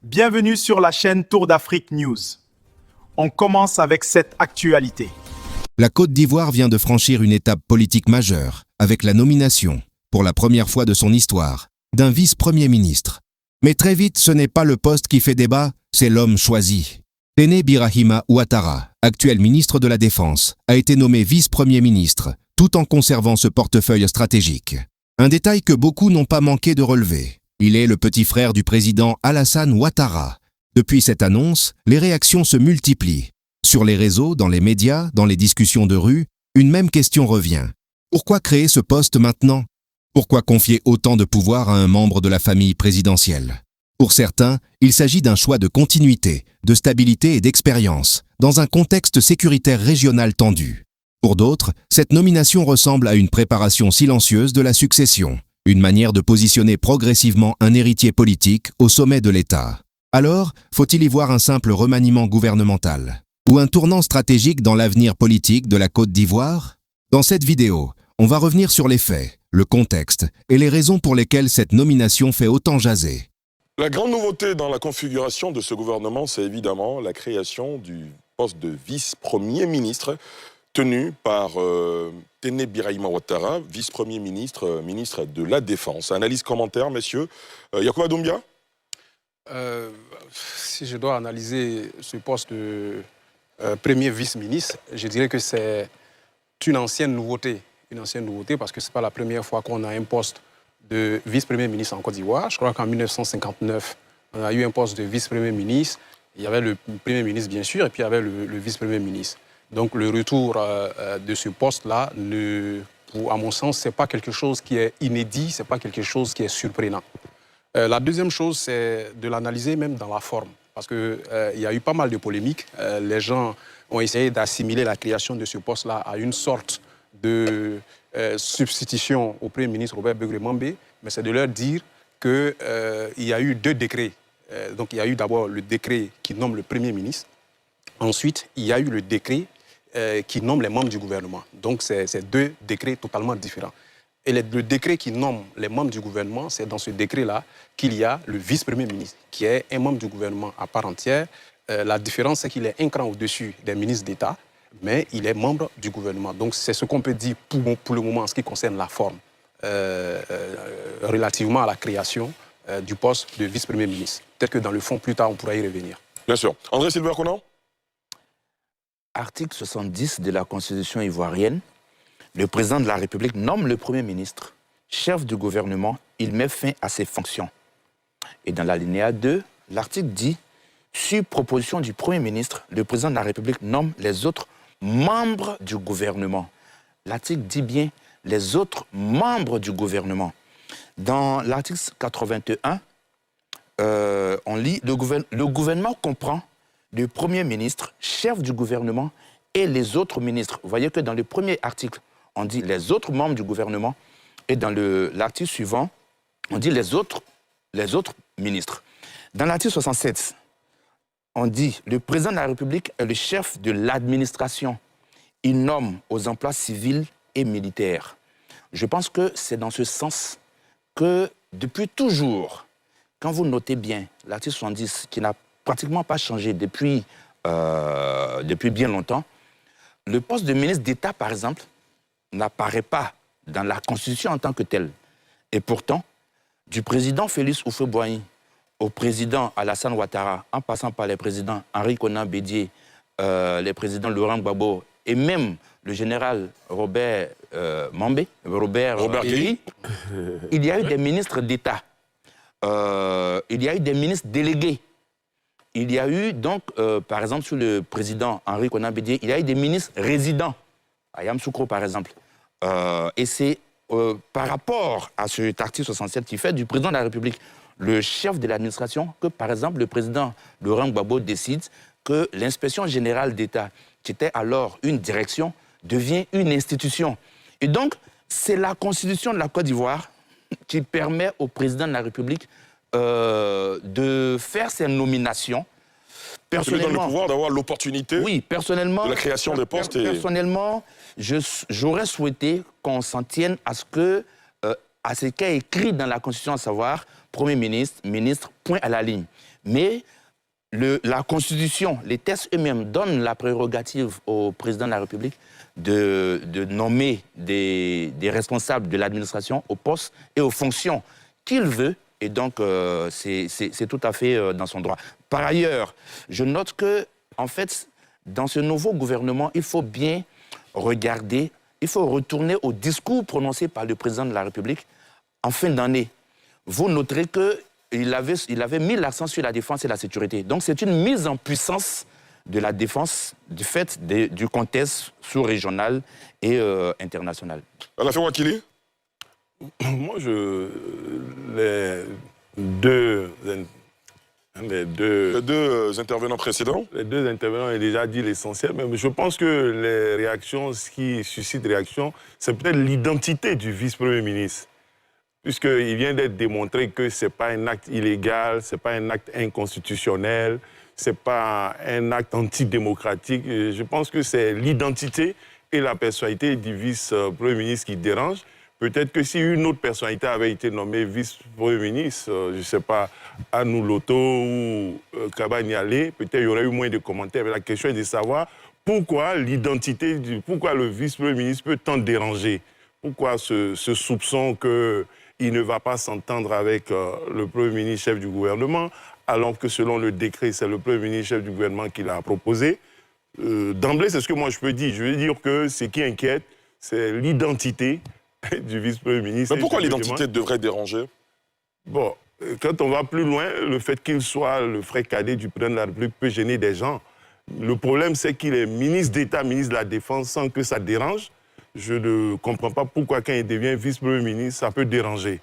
Bienvenue sur la chaîne Tour d'Afrique News. On commence avec cette actualité. La Côte d'Ivoire vient de franchir une étape politique majeure avec la nomination, pour la première fois de son histoire, d'un vice-premier ministre. Mais très vite, ce n'est pas le poste qui fait débat, c'est l'homme choisi. Téné Birahima Ouattara, actuel ministre de la Défense, a été nommé vice-premier ministre, tout en conservant ce portefeuille stratégique. Un détail que beaucoup n'ont pas manqué de relever. Il est le petit frère du président Alassane Ouattara. Depuis cette annonce, les réactions se multiplient. Sur les réseaux, dans les médias, dans les discussions de rue, une même question revient. Pourquoi créer ce poste maintenant? Pourquoi confier autant de pouvoir à un membre de la famille présidentielle? Pour certains, il s'agit d'un choix de continuité, de stabilité et d'expérience, dans un contexte sécuritaire régional tendu. Pour d'autres, cette nomination ressemble à une préparation silencieuse de la succession, une manière de positionner progressivement un héritier politique au sommet de l'État. Alors, faut-il y voir un simple remaniement gouvernemental? Ou un tournant stratégique dans l'avenir politique de la Côte d'Ivoire? Dans cette vidéo, on va revenir sur les faits, le contexte et les raisons pour lesquelles cette nomination fait autant jaser. La grande nouveauté dans la configuration de ce gouvernement, c'est évidemment la création du poste de vice-premier ministre tenu par Téné Birahima Ouattara, vice-premier ministre, ministre de la Défense. Analyse, commentaire, messieurs. Yacouba Doumbia? Si je dois analyser ce poste de premier vice-ministre, je dirais que c'est une ancienne nouveauté. Une ancienne nouveauté parce que ce n'est pas la première fois qu'on a un poste de vice-premier ministre en Côte d'Ivoire. Je crois qu'en 1959, on a eu un poste de vice-premier ministre. Il y avait le premier ministre, bien sûr, et puis il y avait le vice-premier ministre. Donc le retour de ce poste-là, à mon sens, ce n'est pas quelque chose qui est inédit, ce n'est pas quelque chose qui est surprenant. La deuxième chose, c'est de l'analyser même dans la forme. Parce qu'il y a eu pas mal de polémiques. Les gens ont essayé d'assimiler la création de ce poste-là à une sorte de substitution au Premier ministre Robert Begré-Mambé. Mais c'est de leur dire qu'il y a eu deux décrets. Donc il y a eu d'abord le décret qui nomme le Premier ministre. Ensuite, il y a eu le décret qui nomme les membres du gouvernement. Donc c'est deux décrets totalement différents. Et le décret qui nomme les membres du gouvernement, c'est dans ce décret-là qu'il y a le vice-premier ministre, qui est un membre du gouvernement à part entière. La différence, c'est qu'il est un cran au-dessus des ministres d'État, mais il est membre du gouvernement. Donc c'est ce qu'on peut dire pour le moment en ce qui concerne la forme, relativement à la création du poste de vice-premier ministre. Peut-être que dans le fond, plus tard, on pourra y revenir. Bien sûr. André Sylvain Conan? Article 70 de la Constitution ivoirienne. Le président de la République nomme le Premier ministre, chef du gouvernement, il met fin à ses fonctions. Et dans l'alinéa 2, l'article dit, sur proposition du Premier ministre, le président de la République nomme les autres membres du gouvernement. L'article dit bien les autres membres du gouvernement. Dans l'article 81, on lit, le gouvernement comprend le Premier ministre, chef du gouvernement et les autres ministres. Vous voyez que dans le premier article, on dit les autres membres du gouvernement, et dans l'article suivant, on dit les autres ministres. Dans l'article 67, on dit le président de la République est le chef de l'administration. Il nomme aux emplois civils et militaires. Je pense que c'est dans ce sens que, depuis toujours, quand vous notez bien l'article 70, qui n'a pratiquement pas changé depuis bien longtemps, le poste de ministre d'État, par exemple, n'apparaît pas dans la Constitution en tant que tel. Et pourtant, du président Félix Houphouët-Boigny au président Alassane Ouattara, en passant par les présidents Henri Konan Bédié, les présidents Laurent Gbagbo et même le général Robert Guéry, il y a eu des ministres d'État, il y a eu des ministres délégués. Il y a eu donc, par exemple, sous le président Henri Konan Bédié, il y a eu des ministres résidents. Ayam Soukro, par exemple. Et c'est par rapport à cet article 67 qui fait du président de la République le chef de l'administration que, par exemple, le président Laurent Gbagbo décide que l'inspection générale d'État, qui était alors une direction, devient une institution. Et donc, c'est la Constitution de la Côte d'Ivoire qui permet au président de la République de faire ses nominations. Personnellement, donne le pouvoir d'avoir l'opportunité de la création de postes. Personnellement, j'aurais souhaité qu'on s'en tienne à ce qui est écrit dans la Constitution, à savoir Premier ministre, ministre, point à la ligne. Mais la Constitution, les textes eux-mêmes donnent la prérogative au président de la République de nommer des responsables de l'administration aux postes et aux fonctions qu'il veut. Et donc, c'est tout à fait dans son droit. Par ailleurs, je note que, en fait, dans ce nouveau gouvernement, il faut bien regarder, il faut retourner au discours prononcé par le président de la République en fin d'année. Vous noterez qu'il avait mis l'accent sur la défense et la sécurité. Donc, c'est une mise en puissance de la défense du fait du contexte sous-régional et international. Alafé Wakili? Moi, les deux intervenants précédents. Les deux intervenants ont déjà dit l'essentiel, mais je pense que les réactions, ce qui suscite réaction, c'est peut-être l'identité du vice-premier ministre. Puisqu'il vient d'être démontré que ce n'est pas un acte illégal, ce n'est pas un acte inconstitutionnel, ce n'est pas un acte antidémocratique. Je pense que c'est l'identité et la personnalité du vice-premier ministre qui dérangent. Peut-être que si une autre personnalité avait été nommée vice-premier ministre, je ne sais pas, Anou Loto ou Kaba Nialé, peut-être il y aurait eu moins de commentaires. Mais la question est de savoir pourquoi l'identité, pourquoi le vice-premier ministre peut tant déranger. Pourquoi ce soupçon qu'il ne va pas s'entendre avec le premier ministre chef du gouvernement, alors que selon le décret, c'est le premier ministre chef du gouvernement qui l'a proposé. D'emblée, c'est ce que moi je peux dire. Je veux dire que ce qui inquiète, c'est l'identité du vice-premier ministre. Mais pourquoi l'identité devrait déranger? Bon, quand on va plus loin, le fait qu'il soit le frère cadet du président de la République peut gêner des gens. Le problème, c'est qu'il est ministre d'État, ministre de la Défense, sans que ça dérange. Je ne comprends pas pourquoi, quand il devient vice-premier ministre, ça peut déranger.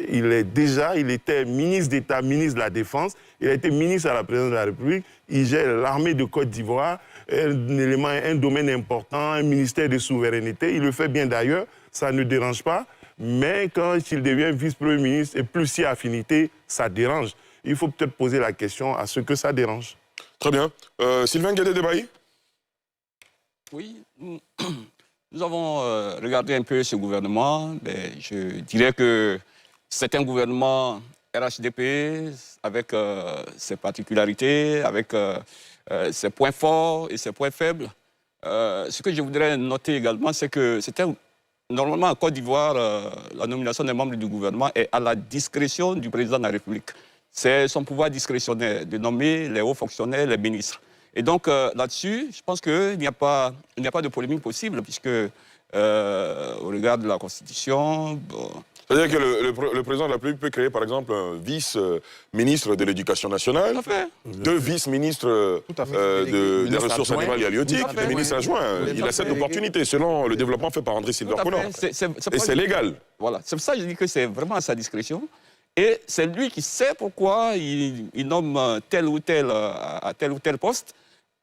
Il était ministre d'État, ministre de la Défense. Il a été ministre à la présidence de la République. Il gère l'armée de Côte d'Ivoire, un domaine important, un ministère de souveraineté. Il le fait bien d'ailleurs, ça ne dérange pas. Mais quand il devient vice-premier ministre et plus si affinité, ça dérange. Il faut peut-être poser la question à ce que ça dérange. Très bien. Sylvain Guédé-Debaï? Oui, nous avons regardé un peu ce gouvernement. Je dirais que c'est un gouvernement RHDP avec ses particularités, avec ses points forts et ses points faibles. Ce que je voudrais noter également, c'est que normalement, en Côte d'Ivoire, la nomination des membres du gouvernement est à la discrétion du président de la République. C'est son pouvoir discrétionnaire de nommer les hauts fonctionnaires, les ministres. Et donc, là-dessus, je pense qu'il n'y a pas de polémique possible, puisque, au regard de la Constitution... Bon, c'est-à-dire que le président de la République peut créer, par exemple, un vice-ministre de l'Éducation nationale, tout à fait. deux vice-ministres des ressources animales et halieutiques, des ministres adjoints. Il a cette opportunité, selon le développement fait par André Silva-Coulon. Et c'est légal. Voilà, c'est pour ça que je dis que c'est vraiment à sa discrétion. Et c'est lui qui sait pourquoi il nomme tel ou tel à tel ou tel poste.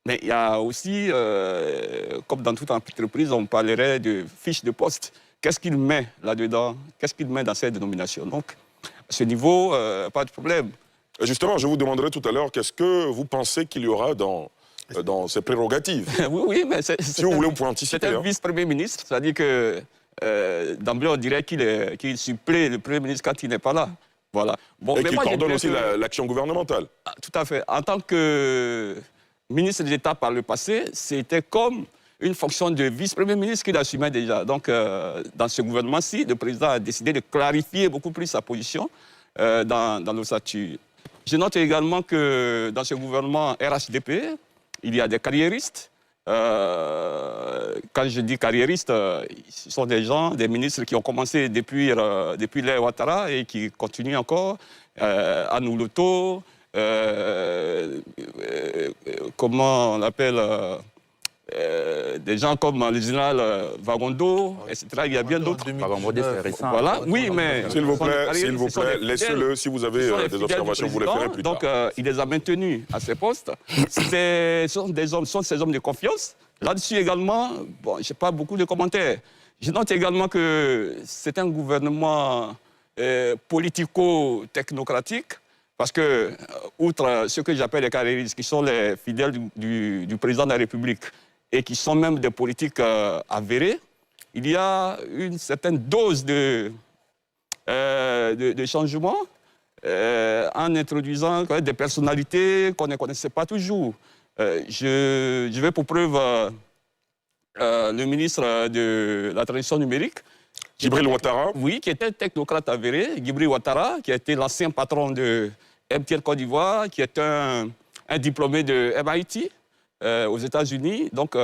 Mais il y a aussi, comme dans toute entreprise, on parlerait de fiche de poste. Qu'est-ce qu'il met là-dedans? Qu'est-ce qu'il met dans cette dénomination? Donc, à ce niveau, pas de problème. Justement, je vous demanderai tout à l'heure, qu'est-ce que vous pensez qu'il y aura dans ces prérogatives? Oui, mais si vous voulez, vous pouvez anticiper. C'est un vice-premier ministre, c'est-à-dire que d'emblée, on dirait qu'il supplée le premier ministre quand il n'est pas là. Voilà. Bon, et qu'il coordonne aussi l'action gouvernementale. Ah, tout à fait. En tant que ministre d'État par le passé, c'était comme une fonction de vice-premier ministre qu'il assumait déjà. Donc, dans ce gouvernement-ci, le président a décidé de clarifier beaucoup plus sa position dans l'ossature. Je note également que dans ce gouvernement RHDP, il y a des carriéristes. Quand je dis carriéristes, ce sont des gens, des ministres qui ont commencé depuis l'ère Ouattara et qui continuent encore. Anou Loto, comment on l'appelle des gens comme le général Vagondo, etc. Il y a bien d'autres. Vagondo, c'est récent. Voilà, oui, mais... S'il vous plaît, laissez-le. Si vous avez des observations, vous les ferez plus tard. Donc, il les a maintenus à ces postes. Ce sont ces hommes de confiance. Là-dessus également, bon, je n'ai pas beaucoup de commentaires. Je note également que c'est un gouvernement politico-technocratique, parce que, outre ce que j'appelle les carriéristes, qui sont les fidèles du président de la République, et qui sont même des politiques avérés, il y a une certaine dose de changement en introduisant des personnalités qu'on ne connaissait pas toujours. Je vais pour preuve le ministre de la transition numérique. Djibril Ouattara. Oui, qui était un technocrate avéré, Djibril Ouattara, qui a été l'ancien patron de MTN Côte d'Ivoire, qui est un diplômé de MIT aux États-Unis. Donc,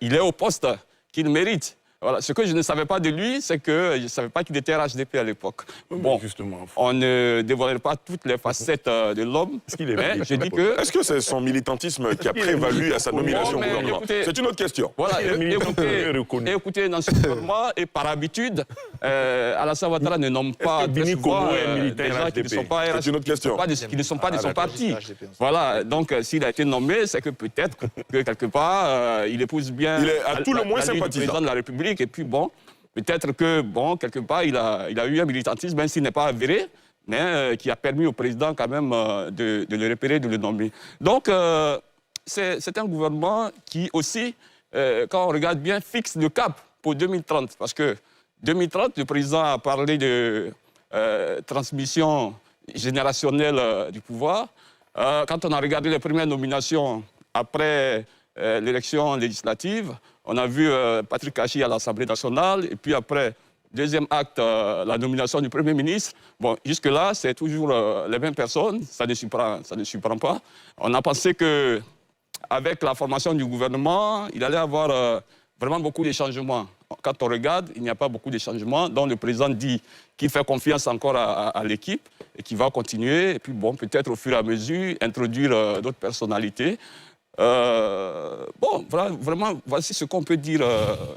il est au poste qu'il mérite. Voilà. Ce que je ne savais pas de lui, c'est que je ne savais pas qu'il était RHDP à l'époque. Bon, justement. on ne dévoilerait pas toutes les facettes de l'homme. Mais je dis que... Est-ce que c'est son militantisme qui a prévalu à sa nomination au gouvernement? C'est une autre question. Voilà, écoutez, dans ce gouvernement, et par habitude, Alassane Ouattara ne nomme pas très souvent des gens qui ne sont pas RHDP. C'est une autre question. Qui ne sont pas de son parti. Voilà, donc s'il a été nommé, c'est que peut-être que quelque part, il épouse bien... Il est à tout le moins sympathisant. Le président de la République. Et puis bon, peut-être que, bon, quelque part, il a eu un militantisme, même s'il n'est pas avéré, mais qui a permis au président quand même de le repérer, de le nommer. Donc, c'est un gouvernement qui aussi, quand on regarde bien, fixe le cap pour 2030. Parce que 2030, le président a parlé de transmission générationnelle du pouvoir. Quand on a regardé les premières nominations après l'élection législative, on a vu Patrick Kachi à l'Assemblée nationale, et puis après, deuxième acte, la nomination du Premier ministre. Bon, jusque-là, c'est toujours les mêmes personnes, ça ne surprend pas. On a pensé qu'avec la formation du gouvernement, il allait y avoir vraiment beaucoup de changements. Quand on regarde, il n'y a pas beaucoup de changements, donc le président dit qu'il fait confiance encore à l'équipe et qu'il va continuer, et puis bon, peut-être au fur et à mesure, introduire d'autres personnalités. Bon, vraiment, voici ce qu'on peut dire,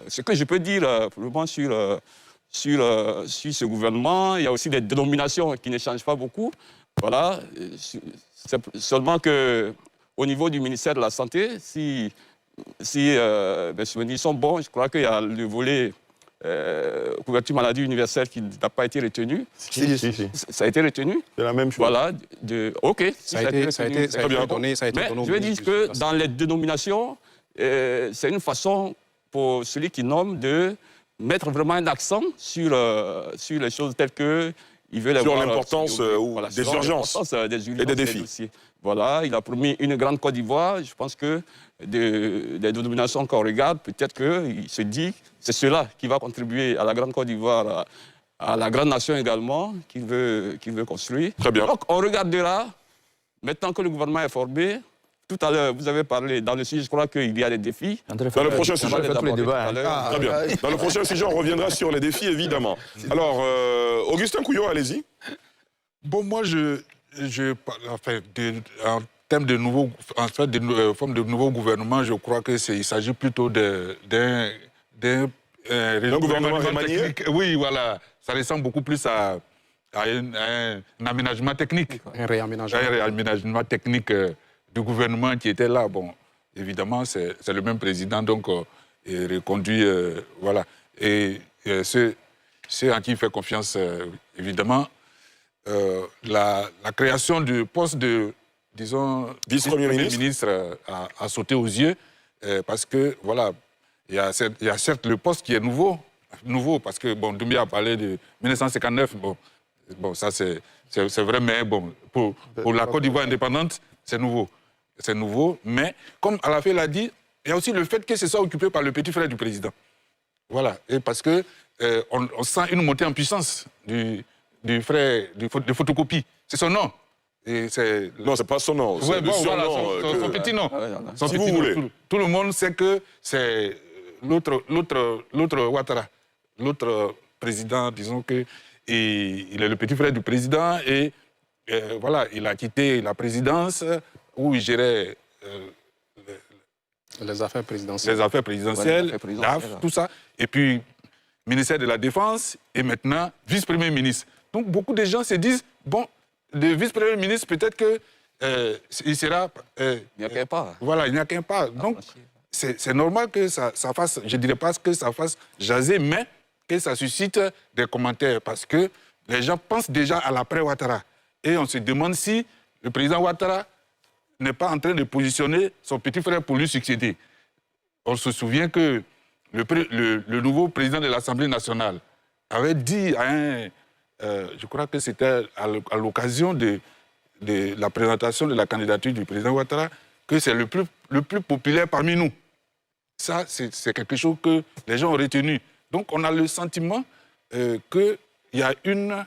ce que je peux dire pour le moment sur ce gouvernement. Il y a aussi des dénominations qui ne changent pas beaucoup. Voilà, c'est seulement qu'au niveau du ministère de la Santé, si mes souvenirs sont bons, je crois qu'il y a le volet couverture maladie universelle qui n'a pas été retenu. Si. Ça a été retenu. C'est la même chose. Voilà. OK. Ça a été donné. Mais je veux dire que dans les dénominations, c'est une façon pour celui qui nomme de mettre vraiment un accent sur les choses telles que il veut sur l'importance des urgences et des défis. Dossiers. Voilà, il a promis une grande Côte d'Ivoire. Je pense que des dénominations qu'on regarde, peut-être qu'il se dit que c'est cela qui va contribuer à la grande Côte d'Ivoire, à la grande nation également, qu'il veut construire. Très bien. Donc, on regardera, maintenant que le gouvernement est formé. Tout à l'heure, vous avez parlé dans le sujet, je crois qu'il y a des défis. Dans le prochain sujet, très bien. Dans le prochain sujet, on reviendra sur les défis, évidemment. Alors, Augustin Couillot, allez-y. Bon, moi, en termes de nouveau, forme de nouveau gouvernement, je crois qu'il s'agit plutôt d'un gouvernement remanié. Oui, voilà. Ça ressemble beaucoup plus à un aménagement technique. Un réaménagement technique du gouvernement qui était là. Bon, évidemment, c'est le même président, donc il reconduit, voilà. Et ceux en qui il fait confiance, évidemment, la création du poste de, disons, vice-premier ministre a sauté aux yeux, parce que, voilà, il y a certes le poste qui est nouveau, parce que, bon, Doumbia a parlé de 1959, bon ça c'est vrai, mais bon, pour la Côte d'Ivoire indépendante, c'est nouveau. C'est nouveau, mais comme Alafé l'a dit, il y a aussi le fait que ce soit occupé par le petit frère du président. Voilà, et parce que on sent une montée en puissance du frère de photocopie. C'est son nom. Non, c'est pas son nom. Ouais, bon, voilà, son petit nom. Si vous voulez. Tout le monde sait que c'est l'autre Ouattara, l'autre président, disons que il est le petit frère du président et voilà, il a quitté la présidence où il gérait les affaires présidentielles. Tout ça. Et puis, ministère de la Défense et maintenant vice-premier ministre. Donc, beaucoup de gens se disent, bon, le vice-premier ministre, peut-être qu'il sera... il n'y a qu'un pas. Voilà, il n'y a qu'un pas. Donc, c'est normal que ça fasse, je ne dirais pas que ça fasse jaser, mais que ça suscite des commentaires parce que les gens pensent déjà à l'après-Ouattara. Et on se demande si le président Ouattara n'est pas en train de positionner son petit frère pour lui succéder. On se souvient que le nouveau président de l'Assemblée nationale avait dit à je crois que c'était à l'occasion de la présentation de la candidature du président Ouattara, que c'est le plus populaire parmi nous. Ça, c'est quelque chose que les gens ont retenu. Donc, on a le sentiment qu'il y a une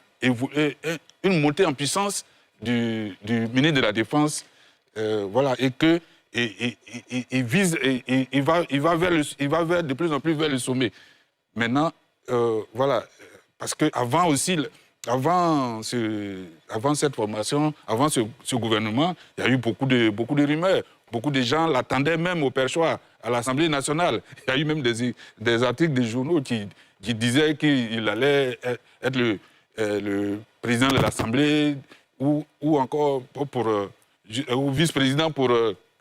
montée en puissance du ministre de la Défense, voilà, et que il va de plus en plus vers le sommet. Maintenant, voilà, parce qu'avant aussi, avant cette formation, avant ce gouvernement, il y a eu beaucoup de rumeurs. Beaucoup de gens l'attendaient même au perchoir, à l'Assemblée nationale. Il y a eu même des articles des journaux qui disaient qu'il allait être le président de l'Assemblée ou encore ou vice-président pour,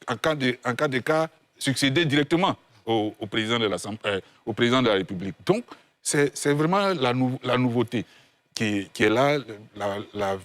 en cas de cas, succéder directement au président de la République. Donc, c'est vraiment la nouveauté qui est là, la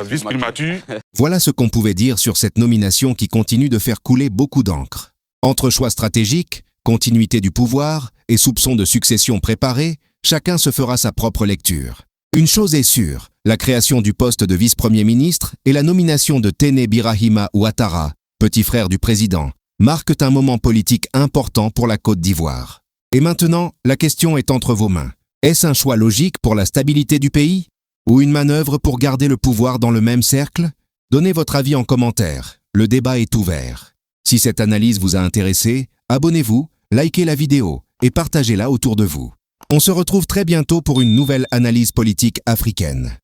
vice-primature. Voilà ce qu'on pouvait dire sur cette nomination qui continue de faire couler beaucoup d'encre. Entre choix stratégiques, continuité du pouvoir et soupçons de succession préparée, chacun se fera sa propre lecture. Une chose est sûre, la création du poste de vice-premier ministre et la nomination de Téné Birahima Ouattara, petit frère du président, marquent un moment politique important pour la Côte d'Ivoire. Et maintenant, la question est entre vos mains. Est-ce un choix logique pour la stabilité du pays ? Ou une manœuvre pour garder le pouvoir dans le même cercle ? Donnez votre avis en commentaire, le débat est ouvert. Si cette analyse vous a intéressé, abonnez-vous, likez la vidéo et partagez-la autour de vous. On se retrouve très bientôt pour une nouvelle analyse politique africaine.